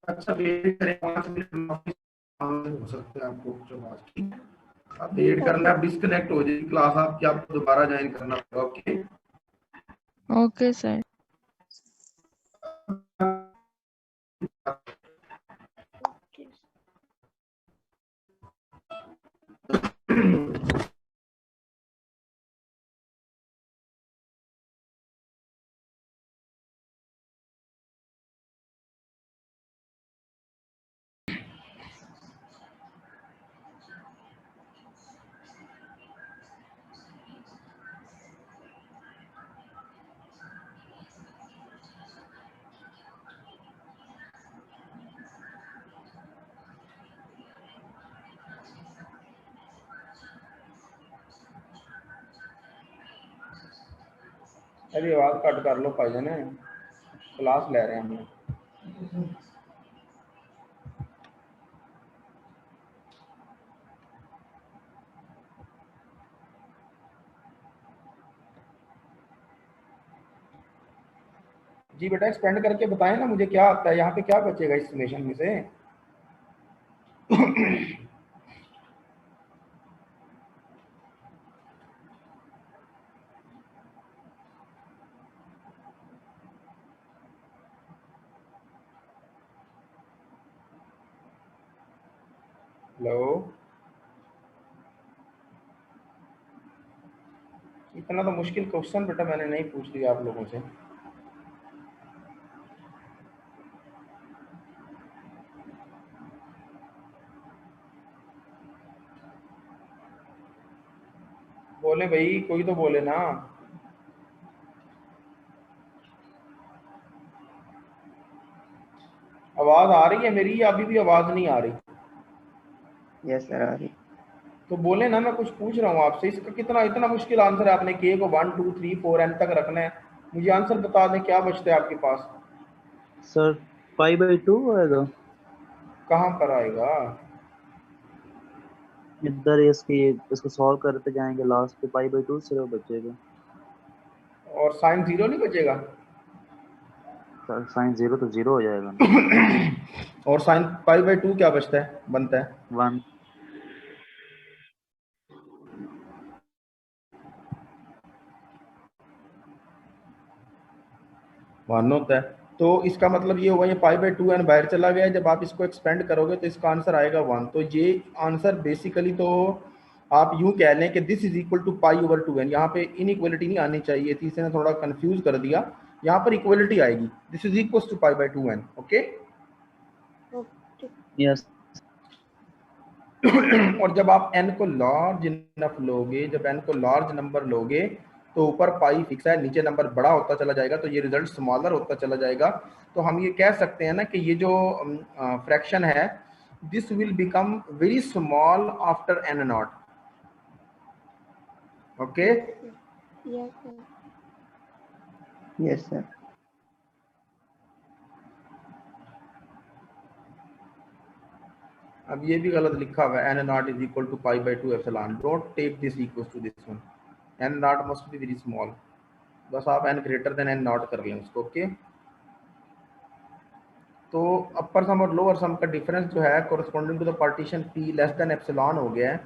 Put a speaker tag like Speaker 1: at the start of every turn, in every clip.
Speaker 1: अच्छा वेट करें 5 मिनट हो सकता है आपको कुछ आवाज, ठीक है? आप वेट करना, आप डिस्कनेक्ट हो जाएगी क्लास आपकी, आपको दोबारा ज्वाइन करना होगा। Okay
Speaker 2: okay sir.
Speaker 1: अभी आवाज कट कर लो भाई ने, क्लास ले रहे हैं हम। जी बेटा एक्सपेंड करके बताएं ना मुझे क्या आता है यहाँ पे, क्या बचेगा इस समेशन में से? हेलो, इतना तो मुश्किल क्वेश्चन बेटा मैंने नहीं पूछ लिया आप लोगों से। बोले भाई, कोई तो बोले ना। आवाज आ रही है मेरी या अभी भी आवाज नहीं आ रही?
Speaker 3: यस सर आ रही।
Speaker 1: तो बोले ना, मैं कुछ पूछ रहा हूँ आपसे। इसका कितना इतना मुश्किल आंसर है? आपने के को 1 2 3 4 n तक रखना है। मुझे आंसर बता दें क्या बचता है आपके पास?
Speaker 4: सर 5/2 आएगा
Speaker 1: कहाँ पर आएगा?
Speaker 4: इधर। इसको सॉल्व करते जाएंगे, लास्ट पे 5/2 सिर्फ बचेगा।
Speaker 1: और साइन जीरो नहीं बचेगा?
Speaker 4: सर साइन 0 तो 0 हो जाएगा ना।
Speaker 1: और साइन पाई बाई 2 क्या बचता है, बनता है?
Speaker 4: 1।
Speaker 1: वन होता है। तो इसका मतलब ये हुआ, ये पाई बाई 2 एन बाहर चला गया। जब आप इसको एक्सपेंड करोगे तो इसका आंसर आएगा 1। तो ये आंसर बेसिकली तो आप यूं कह लें कि this is equal to pi over 2n। यहाँ पे इनइक्वलिटी नहीं आनी चाहिए थी, इसने थोड़ा कंफ्यूज कर दिया। यहाँ पर इक्वलिटी आएगी, this is equal to pi by 2n। Okay
Speaker 4: yes.
Speaker 1: और जब आप n को लार्ज इनफ लोगे, जब n को लार्ज नंबर लोगे तो ऊपर पाई फिक्स है, नीचे नंबर बड़ा होता चला जाएगा, तो ये रिजल्ट स्मॉलर होता चला जाएगा। तो हम ये कह सकते हैं ना कि ये जो फ्रैक्शन है, this will become very small after n not. Okay
Speaker 3: yes sir.
Speaker 1: अब ये भी गलत लिखा हुआ है, n not is equal to pi by 2 epsilon. Don't take this equal to this one, n not must be very small. बस आप n greater than n not कर लें उसको। ओके तो अपर सम और लोअर सम का डिफरेंस जो है corresponding to the partition p less than epsilon हो गया है।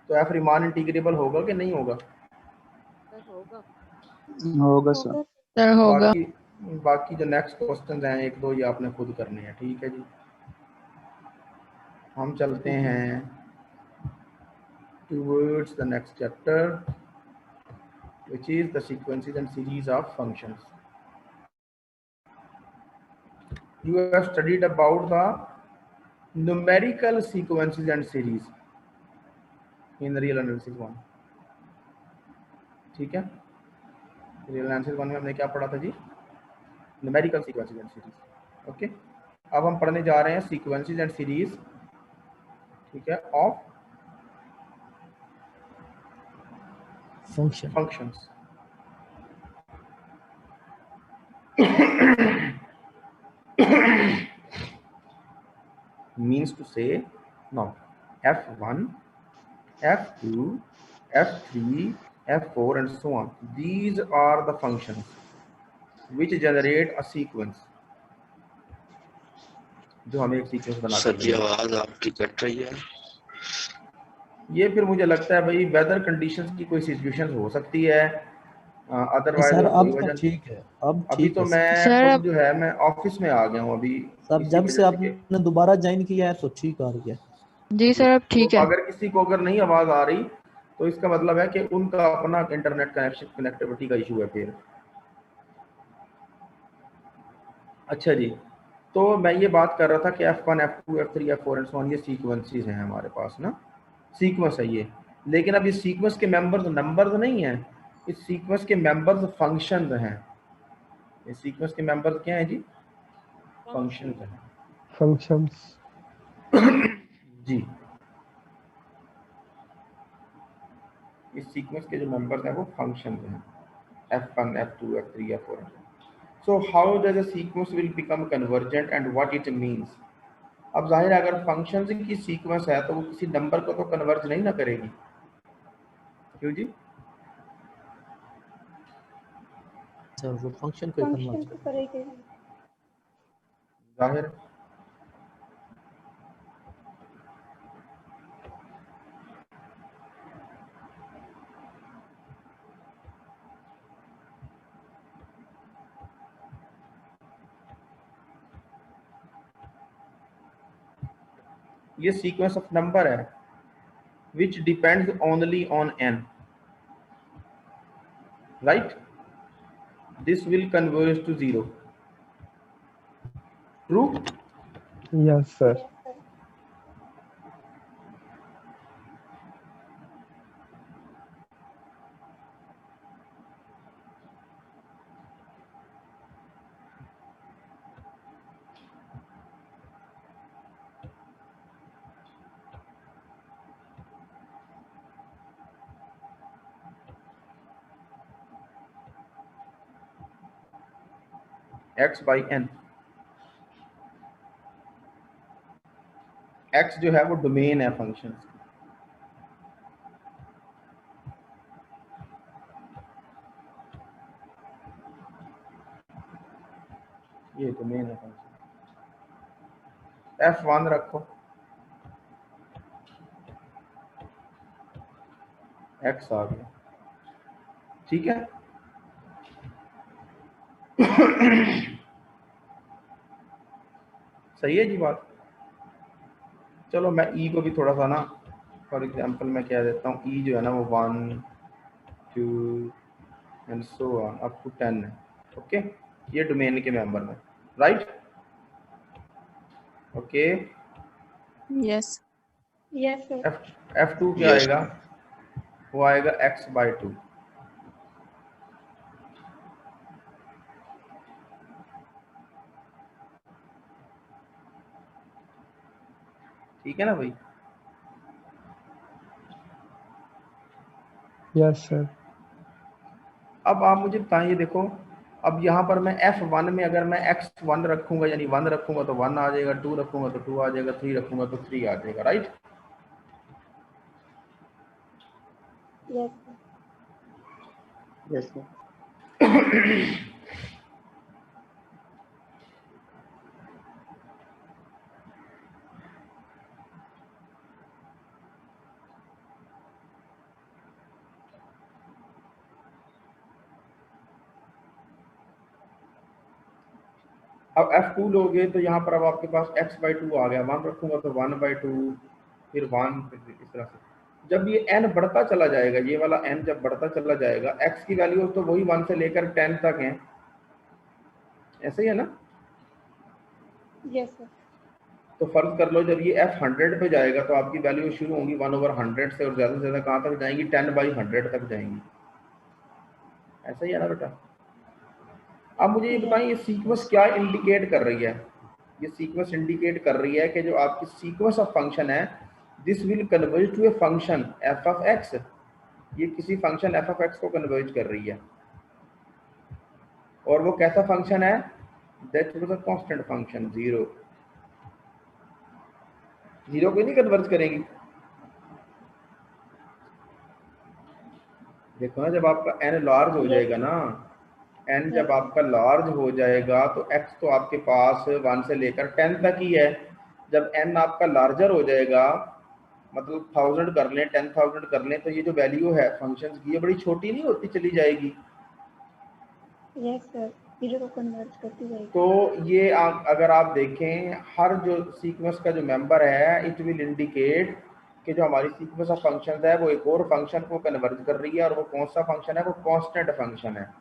Speaker 1: तो f रीमान इंटीग्रेबल होगा कि नहीं होगा?
Speaker 4: होगा सर।
Speaker 2: सर होगा।
Speaker 1: बाकी बाकी जो नेक्स्ट क्वेश्चन हैं एक दो, ये आपने खुद करने हैं। ठीक है जी, हम चलते हैं towards the next chapter which is the sequences and series of functions. You have studied about the numerical sequences and series in real analysis 1. ठीक है, रियल एनालिसिस 1 में हमने क्या पढ़ा था जी? Numerical sequences and series. Okay, अब हम पढ़ने जा रहे हैं सीक्वेंसेस एंड सीरीज, ठीक है, of functions. means to say now f1, f2, f3, f4 and so on, these are the functions which generate a sequence. जो हमें एक सीक्वेंस बना
Speaker 5: सर
Speaker 1: के
Speaker 5: जी
Speaker 1: देगा।
Speaker 5: आवाज आपकी कट रही है।
Speaker 1: ये फिर मुझे लगता है भाई वेदर कंडीशंस की कोई सिचुएशन हो सकती है,
Speaker 6: नहीं
Speaker 1: अदरवाइज
Speaker 6: सर,
Speaker 1: और कोई
Speaker 6: अब तो
Speaker 1: वजह नहीं।
Speaker 6: ठीक है, अब
Speaker 1: अभी
Speaker 6: ठीक
Speaker 1: तो
Speaker 6: है सर।
Speaker 1: मैं
Speaker 2: सर
Speaker 1: खुद
Speaker 2: अब
Speaker 1: जो है मैं ऑफिस में आ गया हूँ अभी,
Speaker 6: सर
Speaker 1: इसी
Speaker 6: जब से
Speaker 1: वजह से कि
Speaker 6: आपने दोबारा ज्वाइन किया है तो ठीक आ रही है।
Speaker 2: जी
Speaker 1: जी,
Speaker 2: सर अब
Speaker 1: तो
Speaker 2: ठीक है।
Speaker 1: अगर किसी को अगर नहीं आवाज आ रही तो इसका मतलब है कि उनका अपना इंटरनेट कनेक्शन कनेक्टिविटी का इशू है फिर। अच्छा जी, तो मैं ये बात कर रहा था कि F1, F2, F3, F4 and so on, ये सीक्वेंसेस हैं हमारे पास ना, सीक्वेंस है ये। लेकिन अब इस सीक्वेंस के मेंबर्स नंबर्स नहीं हैं, इस सीक्वेंस के मेंबर्स फंक्शंस हैं। इस सीक्वेंस के मेंबर्स क्या हैं जी? फंक्शंस हैं।
Speaker 7: functions.
Speaker 1: जी, इस सीक्वेंस के जो मेंबर्स हैं वो फंक्शंस हैं, F1, F2, F3, F4। So how does a sequence will become convergent and what it means? अब जाहिर है अगर फंक्शंस की सीक्वेंस है तो वो किसी नंबर को तो कन्वर्ज नहीं ना करेगी, क्यों जी?
Speaker 6: सर वो फंक्शन को
Speaker 8: फंक्शन
Speaker 6: कन्वर्ट
Speaker 8: को करेंगे।
Speaker 1: जाहिर ये सीक्वेंस ऑफ नंबर है which depends only on n, right? This will converge to 0, true?
Speaker 7: Yes, sir.
Speaker 8: Yes, sir.
Speaker 1: x by n, x जो है वो डोमेन है फंक्शन की। ये डोमेन है फंक्शन। F1 रखो, x आ गया, ठीक है। सही है जी बात। चलो मैं e को भी थोड़ा सा ना, फॉर एग्जांपल मैं क्या देता हूँ, e जो है ना वो 1 2 and so on up to 10 है, ओके। ये डोमेन के मेंबर में, right? Okay.
Speaker 2: Yes.
Speaker 8: Yes, sir.
Speaker 1: F2 क्या
Speaker 5: Yes.
Speaker 1: आएगा? वो आएगा x by 2। ठीक है ना भाई?
Speaker 7: Yes, sir.
Speaker 1: अब आप मुझे बताइए, देखो अब यहाँ पर मैं F1 में अगर मैं x1 रखूंगा यानी 1 रखूंगा तो 1 आ जाएगा, 2 रखूंगा तो 2 आ जाएगा, 3 रखूंगा तो 3 आ जाएगा, right?
Speaker 8: Yes, sir.
Speaker 3: Yes, sir.
Speaker 1: अब F2 लोगे तो यहाँ पर अब आपके पास x by 2 आ गया, 1 रखूंगा तो 1 by 2, फिर 1, फिर इस तरह से। जब ये n बढ़ता चला जाएगा, ये वाला n जब बढ़ता चला जाएगा, x की वैल्यू तो वही 1 से लेकर 10 तक है, ऐसे ही है ना?
Speaker 8: Yes, sir.
Speaker 1: तो फर्ज कर लो जब ये f100 पे जाएगा तो आपकी वैल्यू शुरू होंगी 1/100 से और ज़्यादा से ज़्यादा कहाँ तक जाएंगी? 10/100 तक जाएंगी, ऐसा ही है ना बेटा? अब मुझे ये बताएं, ये सीक्वेंस क्या इंडिकेट कर रही है? ये सीक्वेंस इंडिकेट कर रही है कि जो आपकी सीक्वेंस ऑफ फंक्शन है, this will converge to a function f of x, ये किसी फंक्शन f of x को कन्वर्ज कर रही है। और वो कैसा फंक्शन है? That was a constant function, 0 को ही नहीं कन्वर्ज करेगी। देखो ना, जब आपका n लार्ज हो
Speaker 8: Yes,
Speaker 1: जाएगा
Speaker 8: sir.
Speaker 1: ना, n जब आपका लार्ज हो जाएगा तो x तो आपके पास 1 से लेकर 10 तक ही है। जब n आपका लार्जर हो जाएगा, मतलब 1000 कर लें, 10,000 कर लें, तो ये जो वैल्यू है फंक्शन की ये बड़ी छोटी नहीं होती चली जाएगी।
Speaker 8: यस सर, जीरो को कन्वर्ट करती जाएगी।
Speaker 1: तो ये अगर आप देखें हर जो सीक्वेंस का जो मेंबर है, इट विल इंडिकेट कि जो हमारी सीक्वेंस ऑफ फंक्शंस है वो एक और फंक्शन को कन्वर्ज कर रही है, और वो कौन सा फंक्शन है, वो कांस्टेंट फंक्शन है।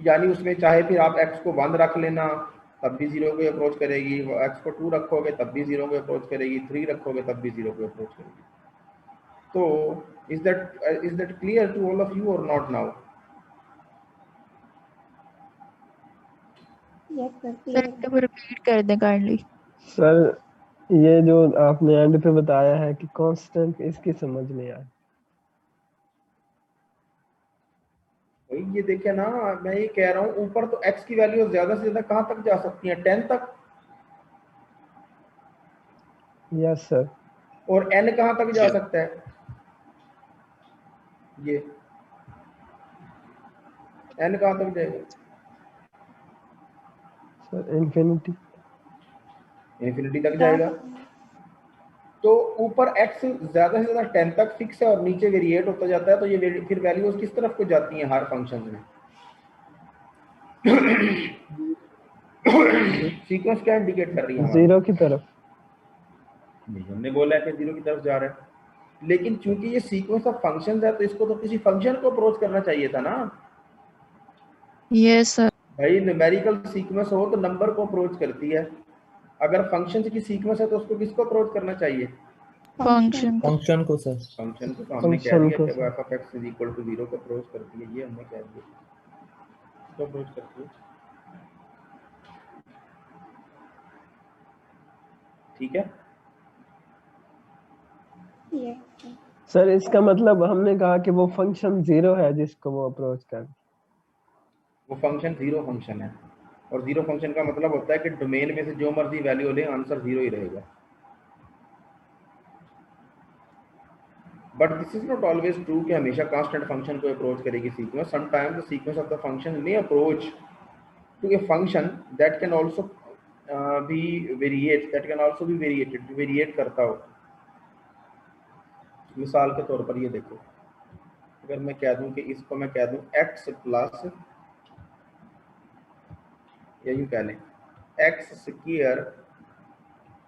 Speaker 1: यानी उसमें चाहे फिर आप x को 1 रख लेना तब भी 0 को अप्रोच करेगी, x को 2 रखोगे तब भी 0 को अप्रोच करेगी, 3 रखोगे तब भी 0 को अप्रोच करेगी। तो is that clear to all of you or not now?
Speaker 8: Yes sir,
Speaker 2: sir
Speaker 8: clear
Speaker 2: एक बार रिपीट कर दें काइंडली।
Speaker 7: सर ये जो आपने एंड पे बताया है कि कांस्टेंट, इसकी समझ नहीं आई।
Speaker 1: भाई ये देखिए ना, मैं ये कह रहा हूँ ऊपर तो x की वैल्यू ज्यादा से ज्यादा कहाँ तक जा सकती है, 10 तक,
Speaker 7: यस सर।
Speaker 1: और n कहाँ तक जा सकता है, ये n कहाँ तक जाएगा,
Speaker 7: सर इन्फिनिटी।
Speaker 1: इन्फिनिटी तक जाएगा। तो ऊपर x ज्यादा से ज्यादा 10 तक फिक्स है और नीचे वेरिएट होता जाता है, तो ये फिर वैल्यूज किस तरफ को जाती हैं हर फंक्शन में? सीक्वेंस क्या इंडिकेट कर रही है?
Speaker 7: जीरो की तरफ।
Speaker 1: नहीं, हमने बोला है कि 0 की तरफ जा रहा है, लेकिन चूंकि ये सीक्वेंस ऑफ फंक्शंस है तो इसको तो किसी फंक्शन को अप्रोच करना चाहिए था ना।
Speaker 2: Yes sir.
Speaker 1: भाई न्यूमेरिकल सीक्वेंस हो तो नंबर को अप्रोच करती है, अगर फंक्शन की सीक्वेंस है तो उसको किसको अप्रोच करना चाहिए?
Speaker 2: फंक्शन
Speaker 6: फंक्शन को सर।
Speaker 1: फंक्शन को। तो हमने कह दिया कि वो f of x is equal to 0 को अप्रोच करती है, ये हमने कह दिया, इसको अप्रोच करती है। ठीक है,
Speaker 8: यस
Speaker 7: सर इसका मतलब हमने कहा कि वो फंक्शन जीरो है जिसको वो अप्रोच कर।
Speaker 1: वो फंक्शन 0 फंक्शन है, और 0 फंक्शन का मतलब होता है कि डोमेन में से जो मर्जी वैल्यू ले आंसर 0 ही रहेगा। But this is not always true कि हमेशा कांस्टेंट फंक्शन को अप्रोच करेगी sequence. Sometimes the sequence of the function may approach to a function that can also be variate, that can also be variated, variate करता हो। मिसाल के तौर पर ये देखो, अगर मैं कह दूं कि इसको मैं कह दूं x प्लस, या यूं कह लें x square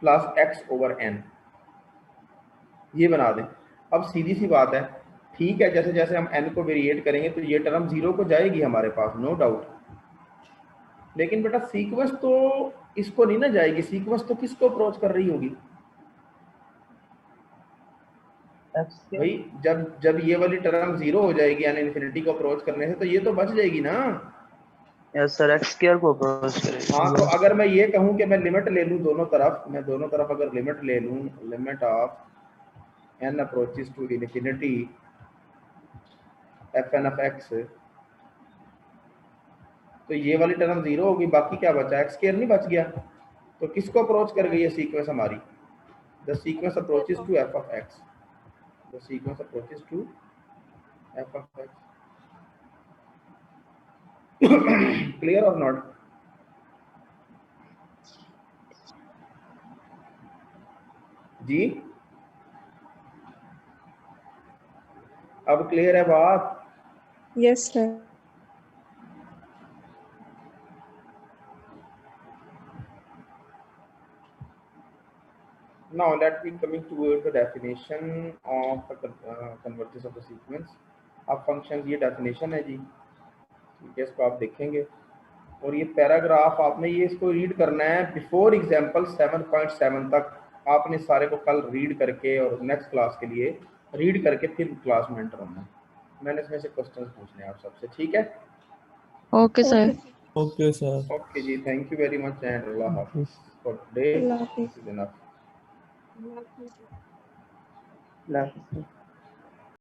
Speaker 1: plus x over n, ये बना दें। अब सीधी सी बात है, ठीक है, जैसे जैसे हम n को वेरिएट करेंगे तो ये टर्म 0 को जाएगी हमारे पास, नो डाउट, लेकिन बेटा सीक्वेंस तो इसको नहीं ना जाएगी, सीक्वेंस तो किसको अप्रोच कर रही होगी भाई? जब ये वाली टर्म 0 हो जाएगी यानी इन्फिनिटी को अप्रोच करने से, तो ये तो बच जाएगी ना।
Speaker 4: यस सर, एक्स स्क्वायर को अप्रोच करेगा।
Speaker 1: हाँ, तो अगर मैं ये कहूं कि मैं लिमिट ले लूं दोनों तरफ, मैं दोनों तरफ अगर लिमिट ले लूं, limit of n approaches to infinity fn of x, तो ये वाली टर्म 0 होगी, बाकी क्या बचा, x स्क्वायर नहीं बच गया। तो किसको अप्रोच कर गई है सीक्वेंस हमारी? The sequence approaches to f of x, the sequence approaches to f of x। Clear और नॉट? जी अब क्लियर है बात?
Speaker 2: Yes sir.
Speaker 1: Now let me coming towards the definition of the convergence of the sequence। अब function ये definition है जी, ठीक है, इसको आप देखेंगे और ये पैराग्राफ आपने ये इसको रीड करना है बिफोर एग्जाम्पल 7.7 तक। आपने सारे को कल रीड करके और नेक्स्ट क्लास के लिए रीड करके फिर क्लास में एंटर होना है। मैंने इसमें से क्वेश्चंस पूछने हैं आप सबसे, ठीक है?
Speaker 2: Okay sir.
Speaker 6: Okay sir.
Speaker 1: Okay जी, thank you very much and अल्लाह हाफिज फॉर टुडे।
Speaker 8: अल्लाह हाफिज।
Speaker 1: This is enough.
Speaker 3: अल्लाह हाफ़िज़।